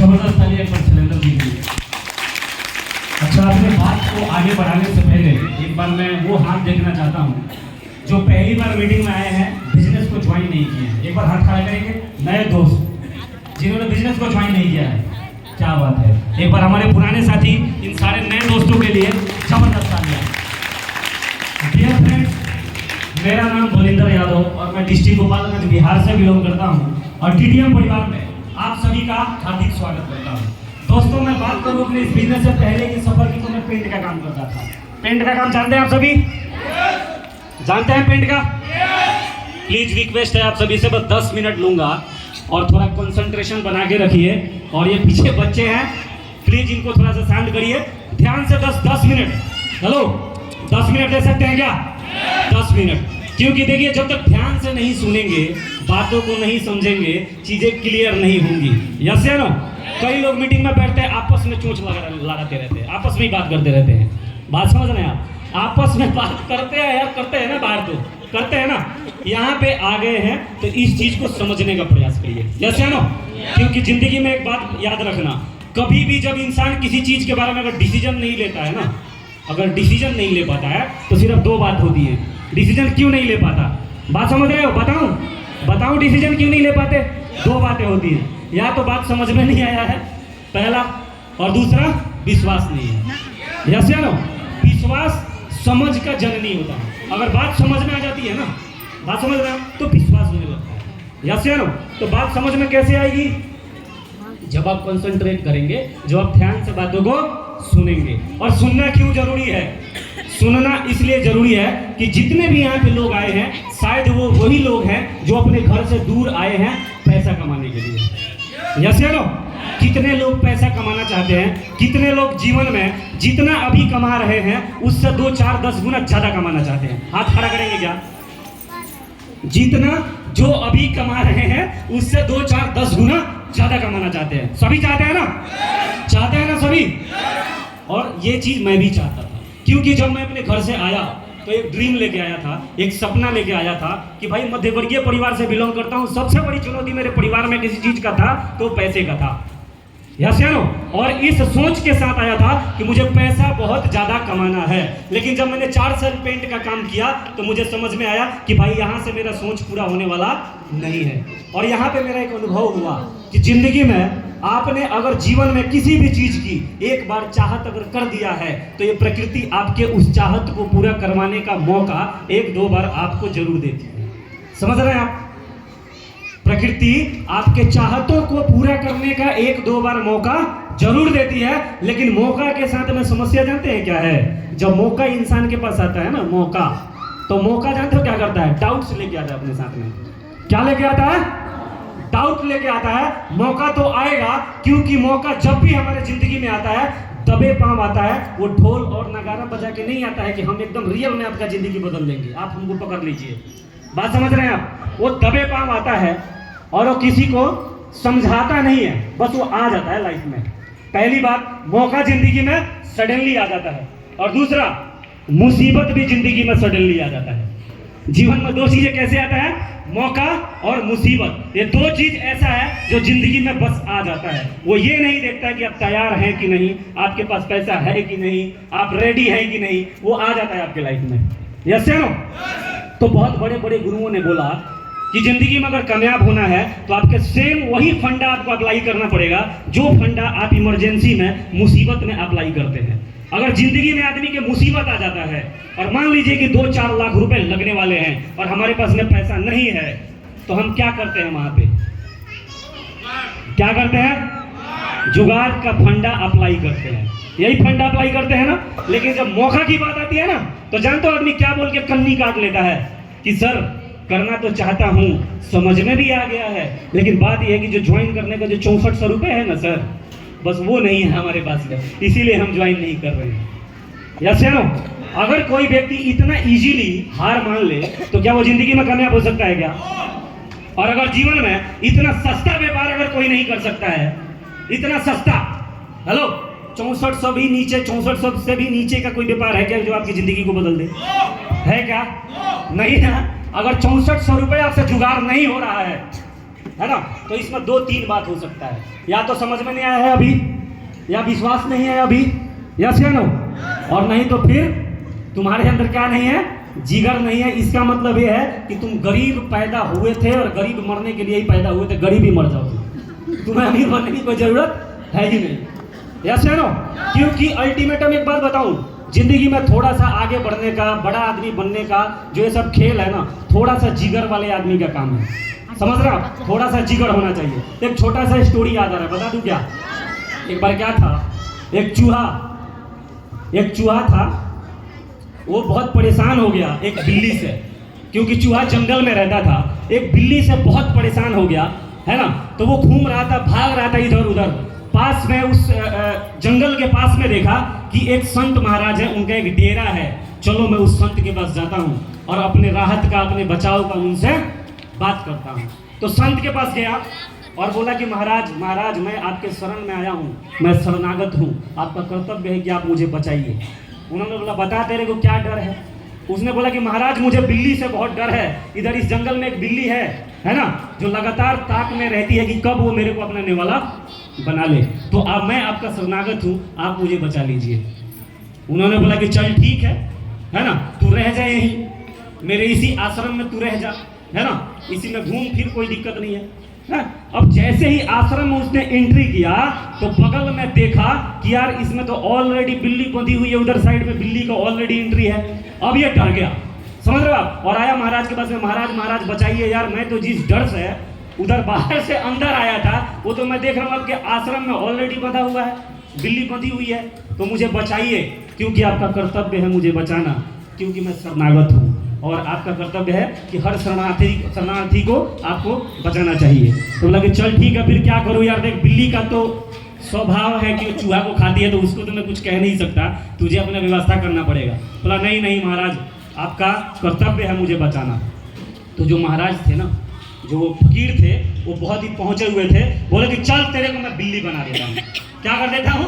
जबरदस्त ताली एक बार सिलेंडर जी के लिए। अच्छा, अपने बात को आगे बढ़ाने से पहले एक बार मैं वो हाथ देखना चाहता हूँ जो पहली बार मीटिंग में आए हैं, बिजनेस को ज्वाइन नहीं किए हैं। एक बार हाथ खड़ा करेंगे नए दोस्त जिन्होंने बिजनेस को ज्वाइन नहीं किया है। क्या बात है, एक बार हमारे पुराने साथी इन सारे नए दोस्तों के लिए जबरदस्त तालियां। डियर फ्रेंड्स, मेरा नाम बलिंदर यादव और मैं डिस्ट्रिक्ट गोपालगंज बिहार से बिलोंग करता हूँ और टीटीएम परिवार में आप सभी का हार्दिक स्वागत करता हूँ। दोस्तों, मैं बात करूँ अपने इस बिजनेस से पहले की सफर की, तो मैं पेंट का काम करता था। पेंट का काम जानते हैं आप सभी? जानते हैं पेंट का? प्लीज रिक्वेस्ट है आप सभी से, बस 10 मिनट लूंगा और थोड़ा कंसंट्रेशन बना के रखिए। और ये पीछे बच्चे हैं, प्लीज इनको थोड़ा सा शांत करिए, ध्यान से 10 मिनट। हेलो, 10 मिनट दे सकते हैं क्या? 10 मिनट, क्योंकि देखिए जब तक ध्यान से नहीं सुनेंगे, बातों को नहीं समझेंगे, चीजें क्लियर नहीं होंगी। यस या नो? कई लोग मीटिंग में बैठते हैं, आपस में चोंच लगाते रहते हैं, आपस में ही बात करते रहते हैं। बात समझ रहे हैं आप? आपस में बात करते हैं यार, करते हैं ना, बाहर तो करते हैं ना। यहाँ पे आ गए हैं तो इस चीज को समझने का प्रयास करिए। यस या नो? क्योंकि जिंदगी में एक बात याद रखना, कभी भी जब इंसान किसी चीज के बारे में अगर डिसीजन नहीं लेता है ना, अगर डिसीजन नहीं ले पाता है तो सिर्फ 2 बात होती है। डिसीजन क्यों नहीं ले पाता? बात समझ रहे हो? बताऊं डिसीजन क्यों नहीं ले पाते? 2 बातें होती हैं, या तो बात समझ में नहीं आया है पहला, और दूसरा विश्वास नहीं है। यस या नो? विश्वास समझ का जननी होता है। अगर बात समझ में आ जाती है ना, बात समझ रहे हो, तो विश्वास होने लगता है। यस या नो? तो बात समझ में कैसे आएगी? जब आप कंसंट्रेट करेंगे, जब आप ध्यान से बातों को सुनेंगे। और सुनना क्यों जरूरी है? सुनना इसलिए जरूरी है कि जितने भी यहाँ पे लोग आए हैं, शायद वो वही लोग हैं जो अपने घर से दूर आए हैं पैसा कमाने के लिए। यस या नो? कितने लोग पैसा कमाना चाहते हैं? कितने लोग जीवन में जितना अभी कमा रहे हैं उससे 2, 4, 10 गुना ज्यादा कमाना चाहते हैं? हाथ खड़ा करेंगे क्या? जितना जो अभी कमा रहे हैं उससे 2, 4, 10 गुना ज्यादा कमाना चाहते हैं। सभी चाहते हैं ना? चाहते हैं ना सभी? और ये चीज मैं भी चाहता था, क्योंकि जब मैं अपने घर से आया तो एक ड्रीम लेके आया था, एक सपना लेके आया था कि भाई मध्यवर्गीय परिवार से बिलोंग करता हूँ, सबसे बड़ी चुनौती मेरे परिवार में किसी चीज का था तो पैसे का था। यस या नो? और इस सोच के साथ आया था कि मुझे पैसा बहुत ज्यादा कमाना है। लेकिन जब मैंने 4 साल पेंट का काम किया तो मुझे समझ में आया कि भाई यहाँ से मेरा सोच पूरा होने वाला नहीं है। और यहाँ पे मेरा एक अनुभव हुआ कि जिंदगी में आपने अगर जीवन में किसी भी चीज की एक बार चाहत अगर कर दिया है तो ये प्रकृति आपके उस चाहत को पूरा करवाने का मौका 1-2 बार आपको जरूर देती है। समझ रहे हैं आप? प्रकृति आपके चाहतों को पूरा करने का 1-2 बार मौका जरूर देती है, लेकिन मौका के साथ में समस्या जानते हैं क्या है? जब मौका इंसान के पास आता है ना, मौका, तो मौका जानते हो क्या करता है? डाउट्स लेके आता है अपने साथ में। क्या लेके आता है? डाउट लेके आता है। मौका तो आएगा, क्योंकि मौका जब भी हमारे जिंदगी में आता है दबे पांव आता है। वो ढोल और नगारा बजा के नहीं आता है कि हम एकदम रियल में आपका जिंदगी बदल देंगे, आप हमको पकड़ लीजिए। बात समझ रहे हैं आप? वो दबे पांव आता है और वो किसी को समझाता नहीं है, बस वो आ जाता है लाइफ में। पहली बात, मौका जिंदगी में सडनली आ जाता है, और दूसरा, मुसीबत भी जिंदगी में सडनली आ जाता है। जीवन में 2 चीजें कैसे आता है? मौका और मुसीबत। ये 2 चीज ऐसा है जो जिंदगी में बस आ जाता है। वो ये नहीं देखता कि आप तैयार हैं कि नहीं, आपके पास पैसा है कि नहीं, आप रेडी हैं कि नहीं, वो आ जाता है आपके लाइफ में। यस या नो? तो बहुत बड़े बड़े गुरुओं ने बोला कि जिंदगी में अगर कामयाब होना है तो आपके सेम वही फंडा आपको अप्लाई करना पड़ेगा जो फंडा आप इमरजेंसी में, मुसीबत में अप्लाई करते हैं। अगर जिंदगी में आदमी के मुसीबत आ जाता है और मान लीजिए कि 2-4 लाख रुपए लगने वाले हैं और हमारे पास में पैसा नहीं है, तो हम क्या करते हैं? वहां पे क्या करते हैं? जुगाड़ का फंडा अप्लाई करते हैं। यही फंडा अप्लाई करते हैं ना। लेकिन जब मौका की बात आती है ना, तो जानते हो आदमी क्या बोल के कन्नी काट लेता है कि सर करना तो चाहता हूं, समझ में भी आ गया है, लेकिन बात यह है कि जो ज्वाइन करने का जो 6400 रुपए है ना सर, बस वो नहीं है हमारे पास में, इसीलिए हम ज्वाइन नहीं कर रहे हैं। यस या नो? अगर कोई व्यक्ति इतना इजीली हार मान ले तो क्या वो जिंदगी में कामयाब हो सकता है क्या? और अगर जीवन में इतना सस्ता व्यापार अगर कोई नहीं कर सकता है, इतना सस्ता, हेलो, 6400 भी नीचे, 6400 से भी नीचे का कोई व्यापार है क्या जो आपकी जिंदगी को बदल दे? है क्या? नहीं ना। अगर 6400 रुपए आपसे जुगाड़ नहीं हो रहा है है ना। तो इसमें 2-3 बात हो सकता है, या तो समझ में नहीं आया है अभी, या विश्वास नहीं है अभी, यस या नो, और नहीं तो फिर तुम्हारे अंदर क्या नहीं है, जिगर नहीं है। इसका मतलब ये है कि तुम गरीब पैदा हुए थे और गरीब मरने के लिए ही पैदा हुए थे, गरीब ही मर जाओ, तुम्हें अमीर बनने की कोई जरूरत है ही नहीं, यस या नो। क्योंकि अल्टीमेटम एक बात बताऊं, जिंदगी में थोड़ा सा आगे बढ़ने का, बड़ा आदमी बनने का जो ये सब खेल है ना, थोड़ा सा जिगर वाले आदमी का काम है, समझ रहे आप, थोड़ा सा जिगर होना चाहिए। एक छोटा सा स्टोरी याद आ रहा है, बता दूं क्या। एक बार क्या था, एक चूहा था, वो बहुत परेशान हो गया एक बिल्ली से, क्योंकि चूहा जंगल में रहता था, एक बिल्ली से बहुत परेशान हो गया, है ना। तो वो घूम रहा था, भाग रहा था इधर उधर, पास में उस जंगल के पास में देखा कि एक संत महाराज है, उनका एक डेरा है, चलो मैं उस संत के पास जाता हूँ और अपने राहत का, अपने बचाव का उनसे बात करता हूँ। तो संत के पास गया और बोला कि महाराज मैं आपके शरण में आया हूँ, मैं शरणागत हूँ, आपका कर्तव्य है कि आप मुझे बचाइए। उन्होंने बोला बता तेरे को क्या डर है। उसने बोला कि महाराज मुझे बिल्ली से बहुत डर है, इधर इस जंगल में एक बिल्ली है ना, जो लगातार ताक में रहती है कि कब वो मेरे को अपना निवाला बना ले, तो अब मैं आपका शरणागत हूँ, आप मुझे बचा लीजिए। उन्होंने बोला कि चल ठीक है ना, तू रह जा यहीं, मेरे इसी आश्रम में तू रह जा, है ना, इसी में घूम फिर, कोई दिक्कत नहीं है। अब जैसे ही आश्रम में उसने एंट्री किया तो बगल में देखा कि यार इसमें तो ऑलरेडी बिल्ली बंधी हुई है, उधर साइड में बिल्ली का ऑलरेडी एंट्री है। अब ये डर गया, समझ रहे हो आप, और आया महाराज के पास में, महाराज बचाइए यार, मैं तो जिस डर से उधर बाहर से अंदर आया था, वो तो मैं देख रहा हूँ आपके आश्रम में ऑलरेडी बंधा हुआ है, बिल्ली बंधी हुई है, तो मुझे बचाइए, क्योंकि आपका कर्तव्य है मुझे बचाना, क्योंकि मैं शरणागत हूँ और आपका कर्तव्य है कि हर शरणार्थी को आपको बचाना चाहिए। तो बोला कि चल ठीक है, फिर क्या करूँ यार, देख बिल्ली का तो स्वभाव है कि चूहा को खाती है, तो उसको तो मैं कुछ कह नहीं सकता, तुझे अपना व्यवस्था करना पड़ेगा। बोला नहीं महाराज, आपका कर्तव्य है मुझे बचाना। तो जो महाराज थे ना, जो फकीर थे, वो बहुत ही पहुंचे हुए थे, बोले कि चल तेरे को मैं बिल्ली बना देता हूँ। क्या कर देता हूँ,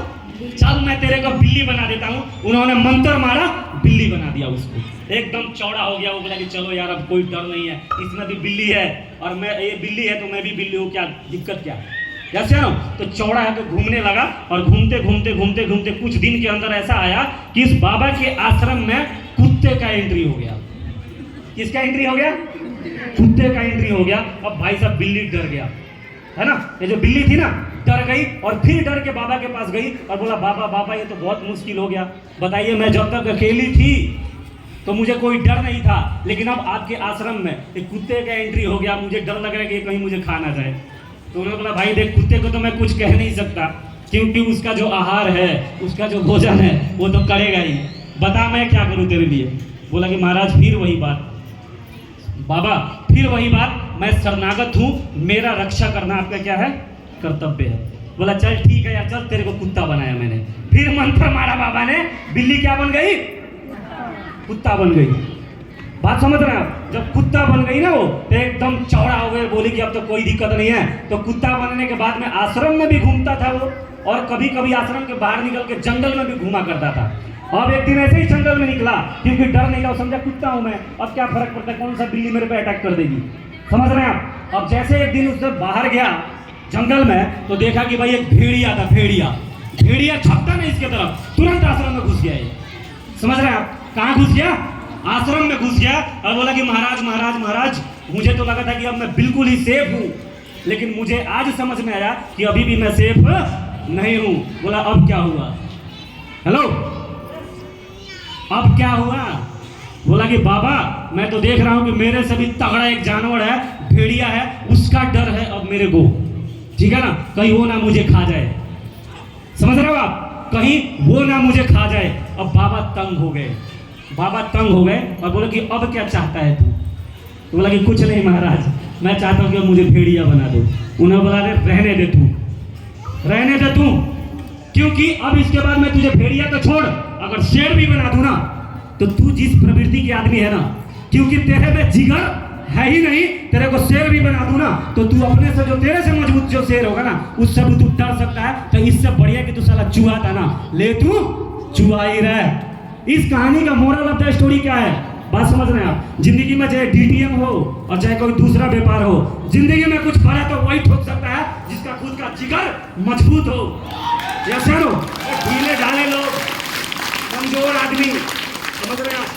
चल मैं तेरे को बिल्ली बना देता हूँ। उन्होंने मंत्र मारा, बिल्ली बना दिया उसको, एकदम चौड़ा हो गया। वो बोला कि चलो यार अब कोई डर नहीं है, इसमें भी बिल्ली है और मैं, ये बिल्ली है तो मैं भी बिल्ली हूँ, क्या दिक्कत क्या है, जैसे ना। तो चौड़ा है तो घूमने लगा, और घूमते कुछ दिन के अंदर ऐसा आया कि इस बाबा के आश्रम में कुत्ते का एंट्री हो गया। किसका एंट्री हो गया, कुत्ते का एंट्री हो गया। अब भाई साहब बिल्ली डर गया, है ना, ये जो बिल्ली थी ना डर गई, और फिर डर के बाबा के पास गई और बोला बाबा ये तो बहुत मुश्किल हो गया, बताइए मैं जब तक अकेली थी तो मुझे कोई डर नहीं था, लेकिन अब आपके आश्रम में एक कुत्ते का एंट्री हो गया, मुझे डर लग रहा है कि कहीं मुझे खा ना जाए। तो उन्होंने बोला भाई देख, कुत्ते को तो मैं कुछ कह नहीं सकता, क्योंकि उसका जो आहार है, उसका जो भोजन है वो तो करेगा ही, बता मैं क्या करूँ तेरे लिए। बोला कि महाराज फिर वही बात, बाबा फिर वही बात, मैं शरणागत हूँ, मेरा रक्षा करना आपका क्या है, कर्तव्य है। बोला चल ठीक है यार, चल तेरे को कुत्ता बनाया मैंने। फिर मंत्र मारा बाबा ने, बिल्ली क्या बन गई, कुत्ता बन गई। बात समझ रहे हैं आप, जब कुत्ता बन गई ना वो, तो एकदम चौड़ा हो गए, बोली कि अब तो कोई दिक्कत नहीं है। तो कुत्ता बनने के बाद में आश्रम में भी घूमता था वो, और कभी कभी आश्रम के बाहर निकल के जंगल में भी घूमा करता था। अब एक दिन ऐसे ही जंगल में निकला, क्योंकि डर नहीं था, समझा कुत्ता हूं मैं, अब क्या फर्क पड़ता है, कौन सा बिल्ली मेरे पे अटैक कर देगी, समझ रहे हैं आप। अब जैसे एक दिन उससे बाहर गया जंगल में, तो देखा कि भाई एक भेड़िया था, भेड़िया छपता नहीं इसके तरफ, तुरंत आश्रम में घुस गया ये, समझ रहे हैं आप। कहाँ घुस गया, आश्रम में घुस गया, और बोला कि महाराज मुझे तो लगा था कि अब मैं बिल्कुल ही सेफ हूँ, लेकिन मुझे आज समझ में आया कि अभी भी मैं सेफ नहीं हूँ। बोला अब क्या हुआ, हेलो अब क्या हुआ। बोला कि बाबा मैं तो देख रहा हूं कि मेरे से भी तगड़ा एक जानवर है, भेड़िया है, उसका डर है अब मेरे को, ठीक है ना, कहीं वो ना मुझे खा जाए, समझ रहे हो आप, कहीं वो ना मुझे खा जाए। अब बाबा तंग हो गए और बोले कि अब क्या चाहता है तू। तो बोला कि कुछ नहीं महाराज, मैं चाहता हूं कि मुझे भेड़िया बना दो। उन्होंने बोला रहने दे तू, क्योंकि अब इसके बाद मैं तुझे भेड़िया तो छोड़, अगर शेर भी बना दूं ना, तो तू जिस प्रवृत्ति के आदमी है ना, क्योंकि तेरे में जिगर है ही नहीं, तेरे को शेर भी बना दूं ना, तो तू अपने से, जो तेरे से मजबूत जो शेर होगा ना, उससे भी तू डर सकता है। तो इससे बढ़िया कि तू साला चूहा था ना, ले तू चूहा ही रह। इस कहानी का मोरल ऑफ द स्टोरी क्या है, बात समझ रहे हैं आप? जिंदगी में चाहे डीटीएम हो और चाहे कोई दूसरा व्यापार हो, जिंदगी में कुछ बड़ा तो वही ठोक सकता है जिसका खुद का जिगर मजबूत हो। या सुनो, ढीले ढाले लोग, कमजोर आदमी, समझ रहे हैं आप?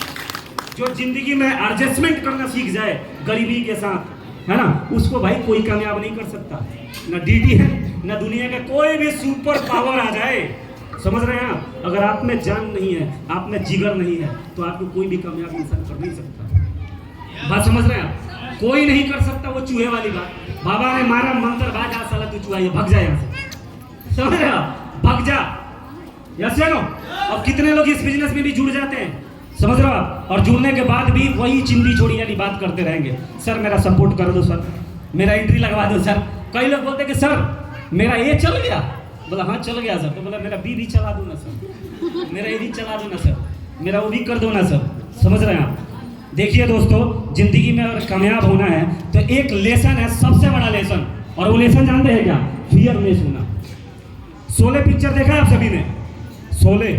जो जिंदगी में एडजस्टमेंट करना सीख जाए गरीबी के साथ, है ना, उसको भाई कोई कामयाब नहीं कर सकता। ना डीटी है, ना दुनिया का कोई भी सुपर पावर आ जाए, समझ रहे हैं आप? अगर आप में जान नहीं है, आप में जिगर नहीं है, तो आपको कोई भी कामयाब इंसान कर नहीं सकता। बात समझ रहे हैं आप? कोई नहीं कर सकता वो चूहे वाली बात। बाबा ने मारा मंत्र, बाजा साला तू चूहा, ये भाग जाए यहाँ से, समझ रहे हैं आप? भाग जा। यस या नो? अब कितने लोग इस बिजनेस में भी जुड़ जाते हैं, समझ रहे हो आप? और जुड़ने के बाद भी वही चिंदी छोड़ी यानी बात करते रहेंगे, सर मेरा सपोर्ट कर दो, सर मेरा एंट्री लगवा दो सर। कई लोग बोलते हैं कि सर मेरा ये चल गया, बोला हाँ चल गया सर, तो बोला मेरा बी भी चला दो ना सर, मेरा ये भी चला दो ना सर, मेरा वो भी कर दो ना सर। समझ रहे हैं आप? देखिए दोस्तों, जिंदगी में अगर कामयाब होना है तो एक लेसन है, सबसे बड़ा लेसन, और वो लेसन जानते हैं क्या? फियरलेस होना। शोले पिक्चर देखा है आप सभी ने? शोले,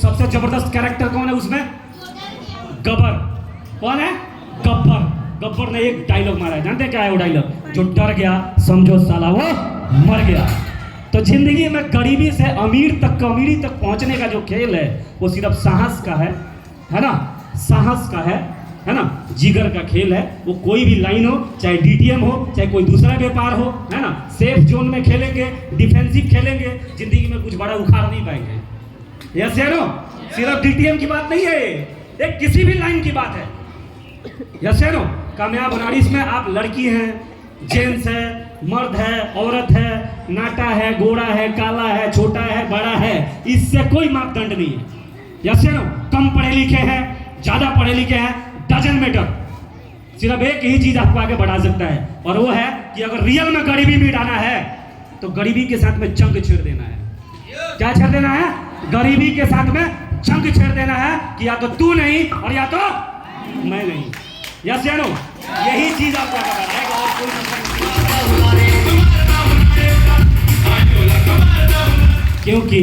सबसे जबरदस्त कैरेक्टर कौन है उसमें? गब्बर। कौन है? गब्बर। गब्बर ने एक डायलॉग मारा है, जानते हैं क्या है वो डायलॉग? जो डर गया समझो साला वो मर गया। तो जिंदगी में गरीबी से अमीर तक, अमीरी तक पहुंचने का जो खेल है वो सिर्फ साहस का है ना? साहस का है ना? जिगर का खेल है। वो कोई भी लाइन हो, चाहे डीटीएम हो, चाहे कोई दूसरा व्यापार हो, है ना? सेफ जोन में खेलेंगे, डिफेंसिव खेलेंगे, जिंदगी में कुछ बड़ा उखाड़ नहीं पाएंगे। यस या नो? सिर्फ डीटीएम की बात नहीं है, एक किसी भी लाइन की बात है। यस या नो? कामयाब होना, इसमें आप लड़की हैं, जेंट्स है, मर्द है, औरत है, नाटा है, गोरा है, काला है, छोटा है, बड़ा है, इससे कोई मापदंड नहीं है। यस या नो? कम पढ़े लिखे हैं, ज्यादा पढ़े लिखे हैं, डजन मैटर। सिर्फ एक ही चीज आपको आगे बढ़ा सकता है, और वो है कि अगर रियल में गरीबी मिटाना है तो गरीबी के साथ में जंग छेड़ देना है। क्या छेड़ देना है? गरीबी के साथ में जंग छेड़ देना है कि या तो तू नहीं और या तो मैं नहीं। यस या नो? यही चीज आपको आगे बढ़ाएगा और कोई क्योंकि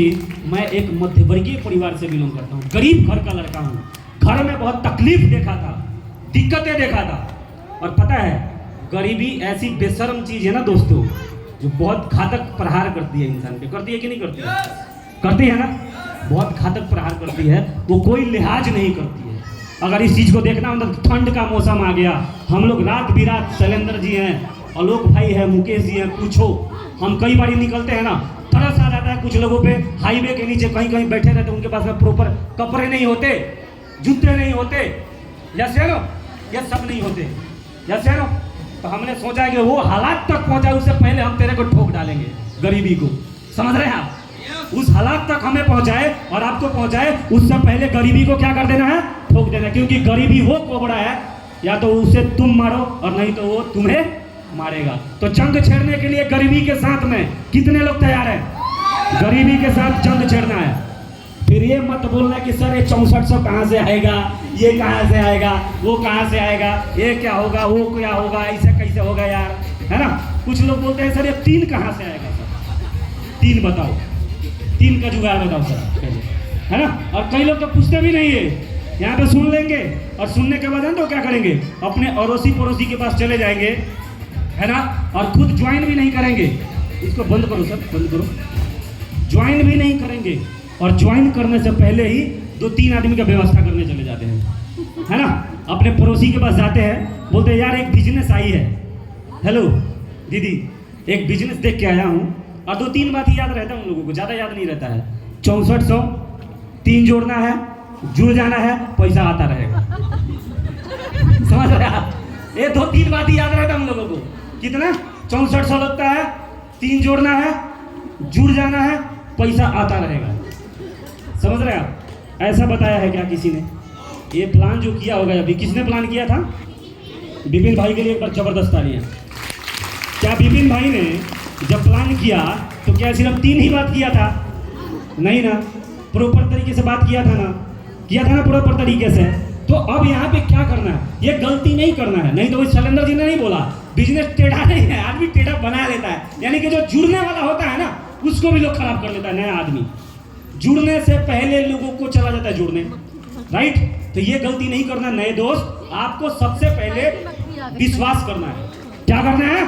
मैं एक मध्यवर्गीय परिवार से बिलोंग करता हूँ, गरीब घर का लड़का हूँ। घर में बहुत तकलीफ देखा था, दिक्कतें देखा था, और पता है गरीबी ऐसी बेशर्म चीज है ना दोस्तों, जो बहुत घातक प्रहार करती है इंसान पे। करती है कि नहीं करती है? करती है ना? बहुत घातक प्रहार करती है, वो कोई लिहाज नहीं करती है। अगर इस चीज को देखना हो तो ठंड का मौसम आ गया, हम लोग रात बिरात, शैलेंद्र जी हैं, आलोक भाई है, मुकेश जी हैं, पूछो, हम कई बार निकलते हैं ना, तरस आ जाता है कुछ लोगों पे। हाईवे के नीचे कहीं कहीं बैठे रहते, उनके पास में प्रॉपर कपड़े नहीं होते, जूते नहीं होते, यस या नो? ये सब नहीं होते, यस या नो? तो हमने सोचा कि वो हालात तक पहुंचा, उससे पहले हम तेरे को ठोक डालेंगे गरीबी को। समझ रहे हैं आप? उस हालात तक हमें पहुंचाए और आपको पहुंचाए, उससे पहले गरीबी को क्या कर देना है? ठोक देना। क्योंकि गरीबी वो कोबरा है, या तो उसे तुम मारो और नहीं तो वो तुम्हें मारेगा। तो जंग छेड़ने के लिए गरीबी के साथ में कितने लोग तैयार हैं? गरीबी के साथ जंग छेड़ना है। फिर ये मत बोलना कि सर ये 6400 कहाँ से आएगा, ये कहाँ से आएगा, वो कहाँ से आएगा, ये क्या होगा, वो क्या होगा, ऐसा कैसे होगा यार, है ना? कुछ लोग बोलते हैं सर ये 3 कहाँ से आएगा, सर 3 बताओ, 3 का जुगाड़ बताओ सर पहले, है ना? और कई लोग तो पूछते भी नहीं है, यहाँ पे सुन लेंगे और सुनने के बाद हम तो क्या करेंगे? अपने अड़ोसी पड़ोसी के पास चले जाएंगे, है ना? और खुद ज्वाइन भी नहीं करेंगे। इसको बंद करो सर, बंद करो। ज्वाइन भी नहीं करेंगे, और ज्वाइन करने से पहले ही 2-3 आदमी का व्यवस्था करने चले जाते हैं, है ना? अपने पड़ोसी के पास जाते हैं, बोलते हैं यार एक बिजनेस आई है, हेलो दीदी एक बिजनेस देख के आया हूँ, और 2-3 बात ही याद रहता है उन लोगों को, ज़्यादा याद नहीं रहता है। 6400, 3 जोड़ना है, जुड़ जाना है, पैसा आता रहेगा। समझ रहे आप? ये 2-3 बात ही याद रहता है हम लोगों को। कितना? 6400 लगता है, 3 जोड़ना है, जुड़ जाना है, पैसा आता रहेगा। समझ रहे आप? ऐसा बताया है क्या किसी ने? ये प्लान जो किया होगा अभी, किसने प्लान किया था? विपिन भाई के लिए एक बार जबरदस्त तालियां। क्या विपिन भाई ने जब प्लान किया तो क्या सिर्फ 3 ही बात किया था? नहीं ना, प्रॉपर तरीके से बात किया था ना प्रॉपर तरीके से। तो अब यहाँ पे क्या करना है? ये गलती नहीं करना है, नहीं तो वही शैलेंद्र जी ने नहीं बोला बिजनेस टेढ़ा नहीं है, आदमी टेढ़ा बना लेता है। यानी कि जो जुड़ने वाला होता है ना, उसको भी लोग खराब कर लेता है। नया आदमी जुड़ने से पहले लोगों को चला जाता है जुड़ने, राइट? तो ये गलती नहीं करना नए दोस्त। आपको सबसे पहले विश्वास करना है। क्या करना है?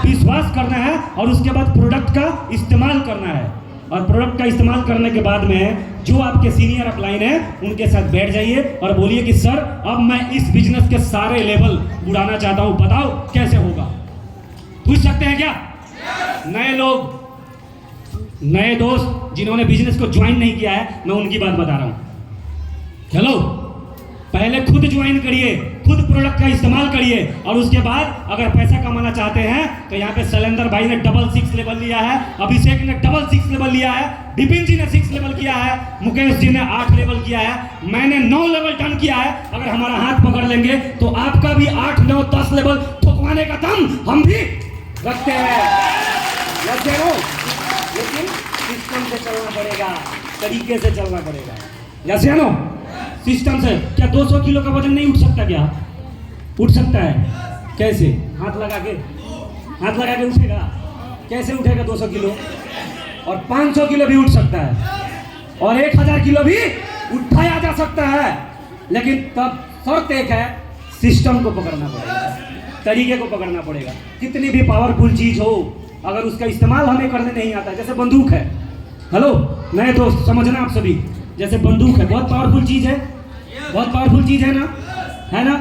विश्वास करना है, और उसके बाद प्रोडक्ट का इस्तेमाल करना है। और प्रोडक्ट का इस्तेमाल करने के बाद में जो आपके सीनियर अपलाइन है उनके साथ बैठ जाइए और बोलिए कि सर अब मैं इस बिजनेस के सारे लेवल उड़ाना चाहता हूं, बताओ कैसे होगा। पूछ सकते हैं क्या? नए लोग, नए दोस्त जिन्होंने बिजनेस को ज्वाइन नहीं किया है, मैं उनकी बात बता रहा हूं। चलो पहले खुद ज्वाइन करिए, खुद प्रोडक्ट का इस्तेमाल करिए, और उसके बाद अगर पैसा कमाना चाहते हैं तो यहाँ पे शैलेंद्र भाई ने 6 लेवल लिया है, अभिषेक ने 6 लेवल लिया है, विपिन जी ने 6 लेवल किया है, मुकेश जी ने 8 लेवल किया है, मैंने 9 लेवल डन किया है। अगर हमारा हाथ पकड़ लेंगे तो आपका भी 8, 9, 10 लेवल ठोकवाने का दम हम भी रखते हैं। लेकिन सिस्टम से चलना पड़ेगा, तरीके से चलना पड़ेगा। जैसे नो सिस्टम से। क्या 200 किलो का वजन नहीं उठ सकता? क्या उठ सकता है? कैसे? हाथ लगा के उठेगा। कैसे उठेगा 200 किलो? और 500 किलो भी उठ सकता है, और 1000 किलो भी उठाया जा सकता है। लेकिन तब शर्त एक है, सिस्टम को पकड़ना पड़ेगा, तरीके को पकड़ना पड़ेगा। कितनी भी पावरफुल चीज हो, अगर उसका इस्तेमाल हमें करने नहीं आता, जैसे बंदूक है। हेलो नए दोस्त, समझना आप सभी, जैसे बंदूक है, बहुत पावरफुल चीज है, बहुत पावरफुल चीज है ना।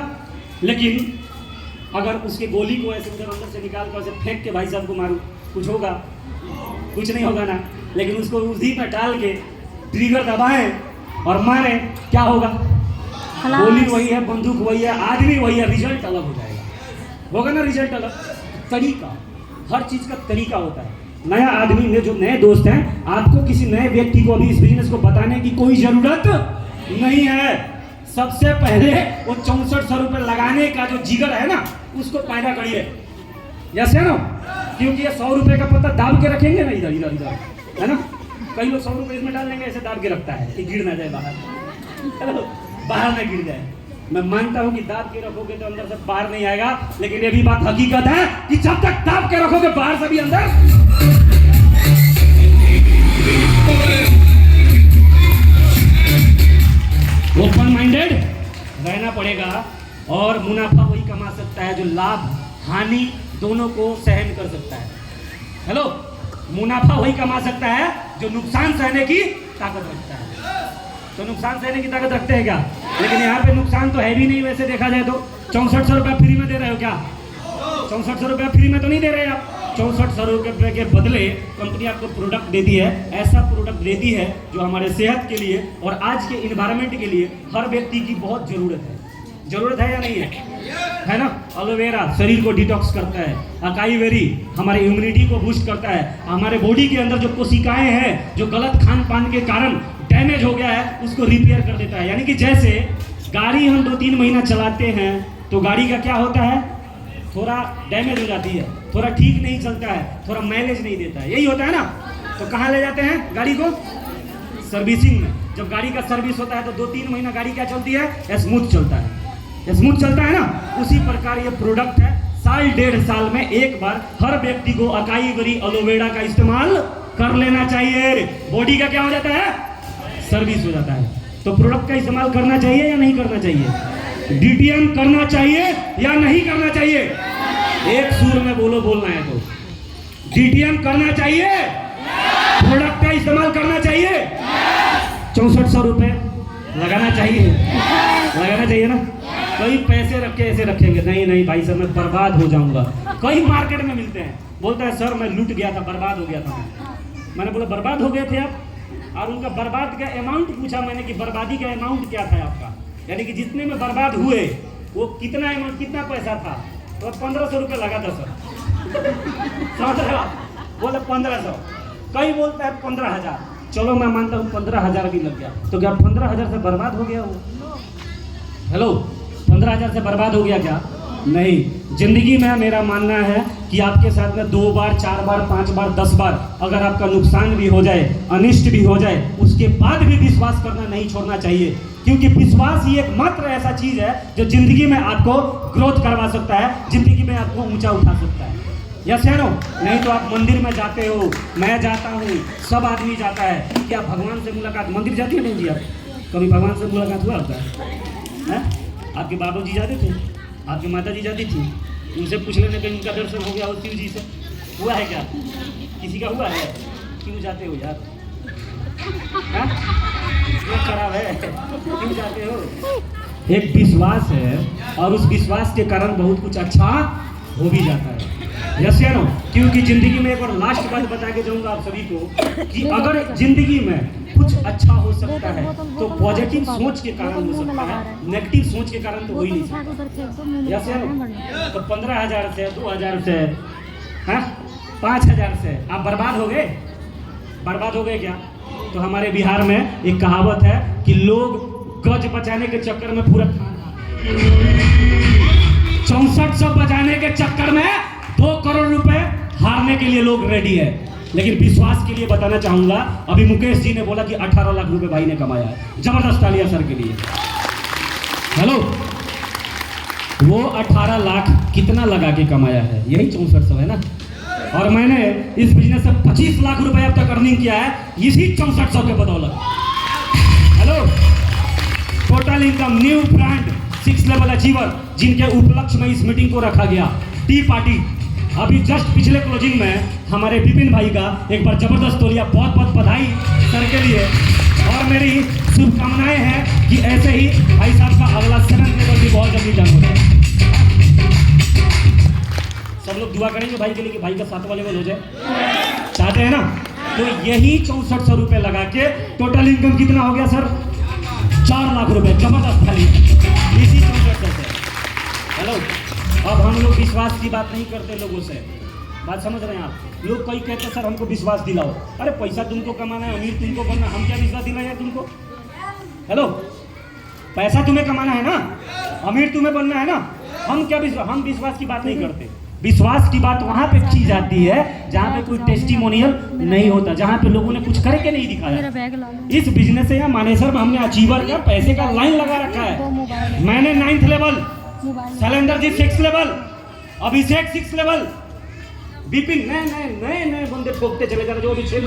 लेकिन अगर उसके गोली को ऐसे उधर अंदर से निकाल कर फेंक के भाई साहब को मारूं, कुछ होगा? कुछ नहीं होगा ना। लेकिन उसको उसी पर डाल के ट्रिगर दबाएं और मारे, क्या होगा? गोली वही है, बंदूक वही है, आदमी वही है, रिजल्ट अलग हो जाएगा। होगा ना रिजल्ट अलग। तरीका, हर चीज का तरीका होता है। नया आदमी ने, जो नए दोस्त हैं, आपको किसी नए व्यक्ति को अभी इस बिजनेस को बताने की कोई जरूरत नहीं है। सबसे पहले वो 6400 रुपये लगाने का जो जिगर है ना, उसको पैदा करिए। जैसे ना, क्योंकि ये 100 रुपये का पत्ता दाब के रखेंगे ना, इधर इधर इधर, है ना। कई लोग 100 रुपये इसमें डाल देंगे, ऐसे दाब के रखता है कि गिर ना जाए बाहर, बाहर ना गिर जाए। मैं मानता हूं कि दाब के रखोगे तो अंदर से बाहर नहीं आएगा, लेकिन ये भी बात हकीकत है कि जब तक दाब के रखोगे बाहर से भी अंदर। ओपन माइंडेड रहना पड़ेगा, और मुनाफा वही कमा सकता है जो लाभ हानि दोनों को सहन कर सकता है। हेलो, मुनाफा वही कमा सकता है जो नुकसान सहने की ताकत रखता है। तो नुकसान सहने की ताकत रखते हैं क्या? लेकिन यहाँ पे नुकसान तो है भी नहीं, वैसे देखा जाए तो। 6400 रुपया फ्री में दे रहे हो क्या? 6400 रुपया फ्री में तो नहीं दे रहे आप। 6400 रुपये के बदले कंपनी आपको प्रोडक्ट देती है, ऐसा प्रोडक्ट देती है जो हमारे सेहत के लिए और आज के इन्वायरमेंट के लिए हर व्यक्ति की बहुत ज़रूरत है या नहीं है ना। एलोवेरा शरीर को डिटॉक्स करता है, अकाई बेरी हमारे इम्यूनिटी को बूस्ट करता है, हमारे बॉडी के अंदर जो कोशिकाएं हैं जो गलत खान पान के कारण डैमेज हो गया है उसको रिपेयर कर देता है। यानी कि जैसे गाड़ी हम 2-3 महीना चलाते हैं तो गाड़ी का क्या होता है, थोड़ा डैमेज हो जाती है, थोड़ा ठीक नहीं चलता है, थोड़ा माइलेज नहीं देता है, यही होता है ना। तो कहाँ ले जाते हैं गाड़ी को? सर्विसिंग में। जब गाड़ी का सर्विस होता है तो 2-3 महीना गाड़ी क्या चलती है? स्मूथ चलता है, स्मूथ चलता है ना। उसी प्रकार ये प्रोडक्ट है, 1.5 साल में एक बार हर व्यक्ति को अकाई बेरी एलोवेरा का इस्तेमाल कर लेना चाहिए। बॉडी का क्या हो जाता है? सर्विस हो जाता है। तो प्रोडक्ट का इस्तेमाल करना चाहिए या नहीं करना चाहिए? डीटीएम करना चाहिए या नहीं करना चाहिए? एक सुर में बोलो, बोलना है तो। डीटीएम करना चाहिए, प्रोडक्ट का इस्तेमाल करना चाहिए, 6400 रुपये लगाना चाहिए ना। कई पैसे रख के ऐसे रखेंगे, नहीं भाई साहब मैं बर्बाद हो जाऊंगा। कई मार्केट में मिलते हैं, बोलता है सर मैं लूट गया था, बर्बाद हो गया था। मैंने बोला बर्बाद हो गए थे आप? और उनका बर्बाद का अमाउंट पूछा मैंने कि बर्बादी का अमाउंट क्या था आपका, यानी कि जितने में बर्बाद हुए वो कितना अमाउंट, कितना पैसा था? तो 1500 रुपये लगा था सर। बोले 1500, कई बोलता है 15,000। चलो मैं मानता हूँ 15,000 भी लग गया, तो क्या 15,000 से बर्बाद हो गया वो? हेलो, 15,000 से बर्बाद हो गया क्या? नहीं। जिंदगी में मेरा मानना है कि आपके साथ में 2 बार 4 बार 5 बार 10 बार अगर आपका नुकसान भी हो जाए, अनिष्ट भी हो जाए, उसके बाद भी विश्वास करना नहीं छोड़ना चाहिए, क्योंकि विश्वास ही एकमात्र ऐसा चीज है जो जिंदगी में आपको ग्रोथ करवा सकता है, जिंदगी में आपको ऊंचा उठा सकता है। यस या नो? नहीं तो आप मंदिर में जाते हो, मैं जाता हूँ, सब आदमी जाता है, क्या भगवान से मुलाकात? मंदिर जाती है नहीं जी आप? कभी भगवान से मुलाकात हुआ होता है? हैं? आपके बाबूजी जाते थे, आपकी माता जी जाती थी, उनसे पूछ लेने कहीं उनका दर्शन हो गया हो शिव जी से, हुआ है क्या? किसी का हुआ है? क्यों जाते हो यार? क्यों खराब है, क्यों जाते हो? एक विश्वास है और उस विश्वास के कारण बहुत कुछ अच्छा हो भी जाता है। यस या नो? क्योंकि जिंदगी में एक और लास्ट बात बता के जाऊंगा आप सभी को कि अगर जिंदगी में कुछ अच्छा हो सकता है तो पॉजिटिव सोच के कारण हो सकता है, नेगेटिव सोच के कारण तो हो ही नहीं सकता। यस या नो? तो 15,000 से 2,000 से 5,000 से आप बर्बाद हो गए? बर्बाद हो गए क्या? तो हमारे बिहार में एक कहावत है कि लोग गज बचाने के चक्कर में पूरा 6400 बचाने के चक्कर में 2 करोड़ रुपए हारने के लिए लोग रेडी है। लेकिन विश्वास के लिए बताना चाहूंगा, अभी मुकेश जी ने बोला कि 18 लाख रुपए भाई ने कमाया है। जबरदस्त तालियां सर के लिए। हेलो, वो 18 लाख कितना लगा के कमाया है? यही 6400 है ना। और मैंने इस बिजनेस से 25 लाख रुपए अब तक अर्निंग किया है इसी 6400 के बदौलत। Hello, total income new brand 6 level achiever, जिनके उपलक्ष्य में इस मीटिंग को रखा गया, टी पार्टी। अभी जस्ट पिछले क्लोजिंग में हमारे विपिन भाई का एक बार जबरदस्त तोलिया, बहुत बहुत बधाई सर के लिए। और मेरी शुभकामनाएं हैं कि ऐसे ही भाई साहब का अगला 7th लेवल भी बहुत जल्दी डन हो जाए। सब लोग दुआ करेंगे भाई के लिए कि भाई का 7वां लेवल हो जाए, चाहते हैं ना? तो यही 6400 रुपए लगा के टोटल इनकम कितना हो गया सर? 4 लाख रुपए। जबरदस्त खाली इसी 6400 से। हेलो, अब हम लोग विश्वास की बात नहीं करते लोगों से, बात समझ रहे हैं आप? लोग कई कहते हैं सर हमको विश्वास दिलाओ। अरे पैसा तुमको कमाना है, अमीर तुमको बनना, हम क्या विश्वास दिलाएं तुमको? हेलो, पैसा तुम्हें कमाना है ना, अमीर तुम्हें बनना है ना, हम क्या विश्वास? हम विश्वास की बात नहीं करते। विश्वास की बात वहां पे की जाती है जहां पे कोई टेस्टिमोनियल नहीं होता, जहां पे लोगों ने कुछ करके नहीं दिखाया। इस बिजनेस से या मानेसर में हमने अचीवर का पैसे का लाइन लगा रखा है। मैंने 9th level, Shailendra ji 6th level, अभिषेक 6th लेवल, विपिन नए बंदे ठोकते चले जा रहे जो अभी 6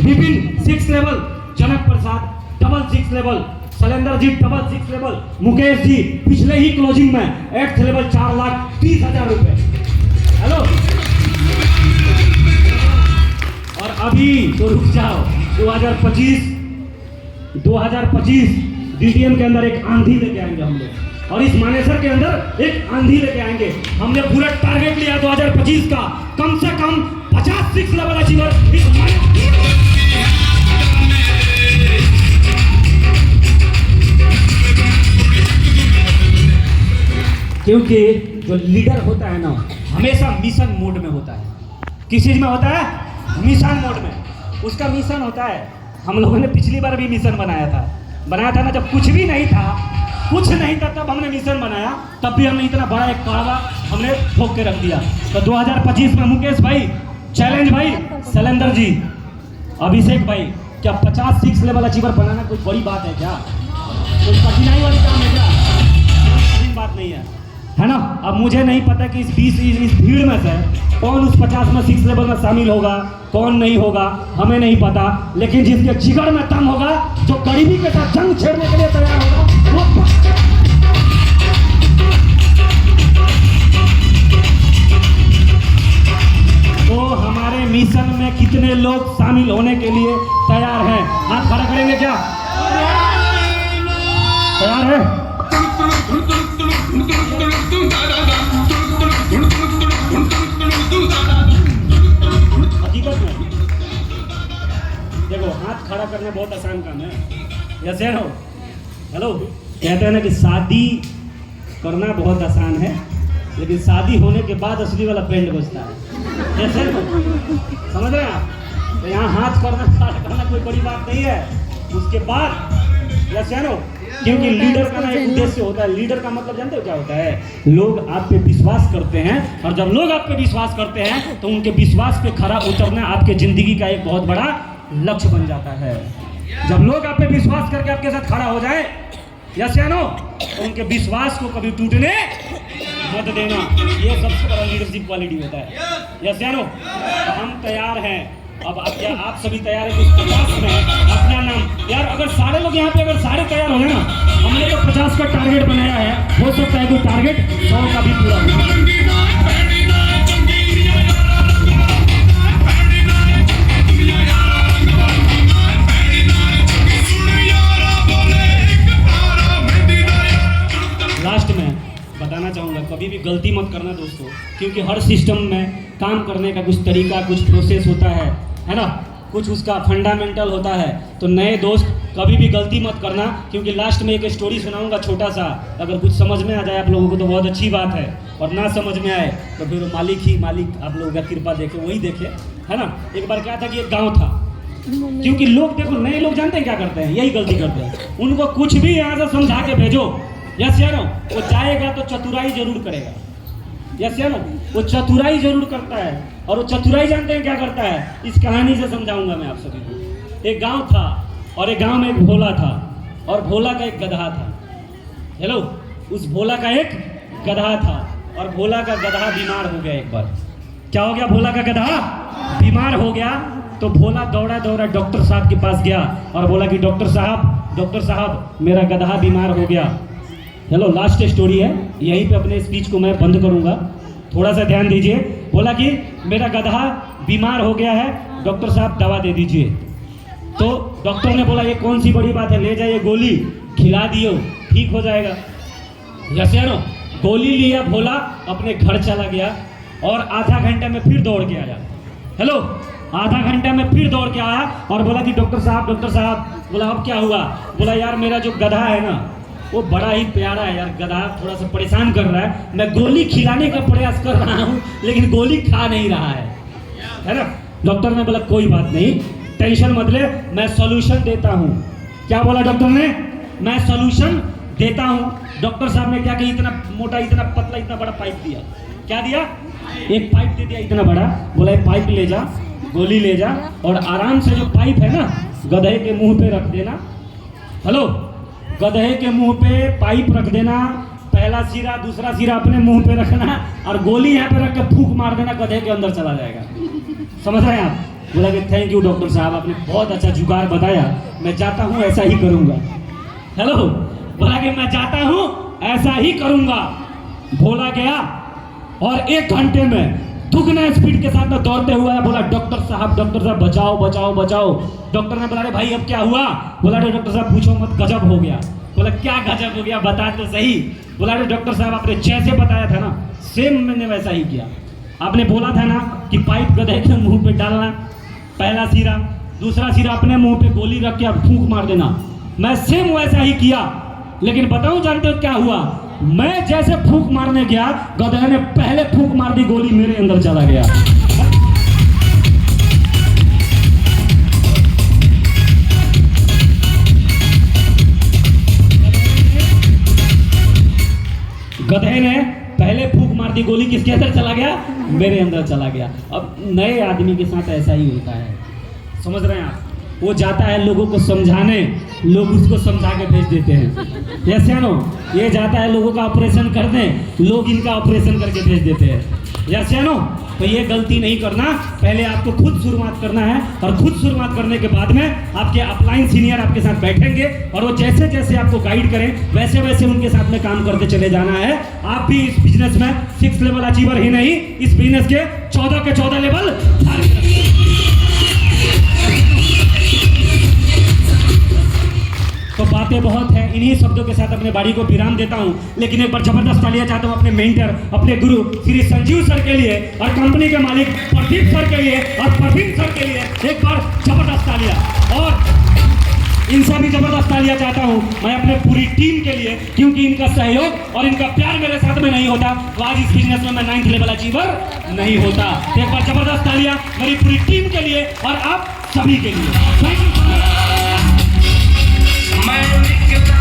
विपिन 6th लेवल, जनक प्रसाद double 6th level, Shailendra ji double 6th level, Mukesh ji पिछले ही क्लोजिंग में 8th लेवल 4,30,000 रुपए। हेलो, और अभी तो रुक जाओ, 2025 DTM के अंदर एक आंधी लेके आएंगे हम लोग, और इस मानेसर के अंदर एक आंधी लेके आएंगे। हमने पूरा टारगेट लिया 2025 का, कम से कम 50 6 लेवल अचीवर इस क्योंकि जो लीडर होता है ना हमेशा मिशन मोड में होता है। किस चीज में होता है? मिशन मोड में। उसका मिशन होता है, हम लोगों ने पिछली बार भी मिशन बनाया था ना, जब कुछ भी नहीं था तब हमने मिशन बनाया, तब भी हमने इतना बड़ा एक कड़वा हमने ठोक के रख दिया। तो 2025 में मुकेश भाई चैलेंज भाई, शैलेंद्र जी, अभिषेक भाई, क्या 50 6 लेवल अचीवर बनाना कोई बड़ी बात है क्या? कोई कठिनाई वाली काम है क्या? कठिन बात नहीं है ना? अब मुझे नहीं पता कि इस भीड़ में से कौन उस 50 में 6 लेवल में शामिल होगा, कौन नहीं होगा, हमें नहीं पता। लेकिन जिसके जिगर में दम होगा, जो गरीबी के साथ जंग छेड़ने के लिए तैयार होगा, वो तो हमारे मिशन में कितने लोग शामिल होने के लिए तैयार हैं? हाथ खड़ा करेंगे क्या? तैयार है? हकीकत में देखो, हाथ खड़ा करना बहुत आसान काम है। यस या नो? हेलो, कहते हैं ना कि शादी करना बहुत आसान है, लेकिन शादी होने के बाद असली वाला बैंड बजता है। यस या नो? समझ रहे हैं आप? तो यहाँ हाथ करना कोई बड़ी बात नहीं है। उसके बाद यस या नो? क्योंकि लीडर का ना एक उद्देश्य होता है। लीडर का मतलब जानते हो क्या होता है? लोग आप पे विश्वास करते हैं, और जब लोग आप पे विश्वास करते हैं तो उनके विश्वास पे खरा उतरना आपके जिंदगी का एक बहुत बड़ा लक्ष्य बन जाता है। जब लोग आप पे विश्वास करके आपके साथ खड़ा हो जाए, यस या नो, तो उनके विश्वास को कभी टूटने मत देना। ये सबसे बड़ा लीडरशिप क्वालिटी होता है। यस या नो? तो हम तैयार हैं। अब आप सभी तैयार हैं? 50 में अपना नाम यार अगर सारे लोग यहाँ पे अगर सारे तैयार हो गए ना, हमने तो 50 का टारगेट बनाया है, हो सकता है कोई टारगेट 100 का भी पूरा हो। लास्ट में बताना चाहूँगा, कभी भी गलती मत करना दोस्तों, क्योंकि हर सिस्टम में काम करने का कुछ तरीका, कुछ प्रोसेस होता है ना, कुछ उसका फंडामेंटल होता है। तो नए दोस्त कभी भी गलती मत करना, क्योंकि लास्ट में एक स्टोरी सुनाऊंगा छोटा सा, अगर कुछ समझ में आ जाए आप लोगों को तो बहुत अच्छी बात है, और ना समझ में आए तो फिर मालिक आप लोगों का कृपा देखे, वही देखे, है ना। एक बार क्या था कि एक गाँव था, क्योंकि लोग देखो नए लोग जानते हैं क्या करते हैं, यही गलती करते हैं, उनको कुछ भी यहाँ से समझा के भेजो, यस या नो, वो जाएगा तो चतुराई जरूर करेगा, यस या नो, वो चतुराई जरूर करता है। और वो चतुराई जानते हैं क्या करता है, इस कहानी से समझाऊंगा मैं आप सभी को। एक गांव था और एक गांव में एक भोला था, और भोला का एक गधा था। हेलो, उस भोला का एक गधा था, और भोला का गधा बीमार हो गया। एक बार क्या हो गया, भोला का गधा बीमार हो गया। तो भोला दौड़ा दौड़ा डॉक्टर साहब के पास गया और बोला कि डॉक्टर साहब मेरा गधा बीमार हो गया। हेलो, लास्ट स्टोरी है, यहीं पे अपने स्पीच को मैं बंद करूंगा, थोड़ा सा ध्यान दीजिए। बोला कि मेरा गधा बीमार हो गया है, डॉक्टर साहब दवा दे दीजिए। तो डॉक्टर ने बोला ये कौन सी बड़ी बात है, ले जाइए गोली खिला दियो, ठीक हो जाएगा। यस या नो, गोली लिया भोला, अपने घर चला गया और आधा घंटे में फिर दौड़ के आया। हेलो, आधा घंटा में फिर दौड़ के आया और बोला कि डॉक्टर साहब। बोला अब क्या हुआ? बोला यार मेरा जो गधा है ना वो बड़ा ही प्यारा है यार, गधा थोड़ा सा परेशान कर रहा है, मैं गोली खिलाने का प्रयास कर रहा हूँ लेकिन गोली खा नहीं रहा है ना। डॉक्टर ने बोला कोई बात नहीं, टेंशन मत ले, मैं सॉल्यूशन देता हूँ। क्या बोला डॉक्टर ने? मैं सॉल्यूशन देता हूँ। डॉक्टर साहब ने क्या किया, इतना मोटा, इतना पतला, इतना बड़ा पाइप दिया। क्या दिया? एक पाइप दे दिया इतना बड़ा। बोला ये पाइप ले जा, गोली ले जा और आराम से जो पाइप है ना गधे के मुंह पे रख देना। हेलो, गधे के मुंह पे पाइप रख देना, पहला सिरा दूसरा सिरा अपने मुंह पे रखना और गोली यहाँ पे रख के फूंक मार देना, गधे के अंदर चला जाएगा। समझ रहे हैं आप? बोला कि थैंक यू डॉक्टर साहब, आपने बहुत अच्छा जुगाड़ बताया, मैं जाता हूँ ऐसा ही करूँगा। हेलो, बोला कि मैं जाता हूँ ऐसा ही करूँगा। भोला गया और 1 घंटे में दुगना स्पीड के साथ में दौड़ते हुआ बोला डॉक्टर साहब बचाओ बचाओ बचाओ। डॉक्टर ने बोला अरे भाई अब क्या हुआ? बोला अरे डॉक्टर साहब पूछो मत, गजब हो गया। बोला क्या गजब हो गया, बता तो सही। बोला अरे डॉक्टर साहब आपने जैसे बताया था ना सेम मैंने वैसा ही किया। आपने बोला था ना कि पाइप गधे के मुंह पे डालना, पहला सिरा दूसरा सिरा अपने मुंह पे गोली रख के फूंक मार देना, मैं सेम वैसा ही किया। लेकिन बताऊं जानते हो क्या हुआ? मैं जैसे फूंक मारने गया गधे ने पहले फूंक मार दी, गोली मेरे अंदर चला गया। गधे ने पहले फूंक मार दी, गोली किसके अंदर चला गया? मेरे अंदर चला गया। अब नए आदमी के साथ ऐसा ही होता है, समझ रहे हैं आप? वो जाता है लोगों को समझाने, लोग उसको समझा के भेज देते हैं। यस या नो? ये जाता है लोगों का ऑपरेशन करने, लोग इनका ऑपरेशन करके भेज देते हैं। यस या नो? तो ये गलती नहीं करना, पहले आपको खुद शुरुआत करना है और खुद शुरुआत करने के बाद में आपके अपलाइन सीनियर आपके साथ बैठेंगे और वो जैसे जैसे आपको गाइड करें वैसे वैसे उनके साथ में काम करते चले जाना है। आप भी इस बिजनेस में 6 लेवल अचीवर ही नहीं, इस बिजनेस के 14 के 14 लेवल। तो बातें बहुत हैं, इन्हीं शब्दों के साथ अपने बाड़ी को विराम देता हूं, लेकिन एक बार जबरदस्त तालियां चाहता हूं अपने मेंटर, अपने गुरु श्री संजीव सर के लिए और कंपनी के मालिक प्रदीप सर के लिए और प्रवीण सर के लिए एक बार जबरदस्त तालियां। और इनसे भी जबरदस्त तालियां चाहता हूं मैं अपने पूरी टीम के लिए, क्योंकि इनका सहयोग और इनका प्यार मेरे साथ में नहीं होता तो आज इस बिजनेस में मैं 9th लेवल अचीवर नहीं होता। एक बार जबरदस्त तालियां मेरी पूरी टीम के लिए और आप सभी के लिए। Thank you. मैं निकला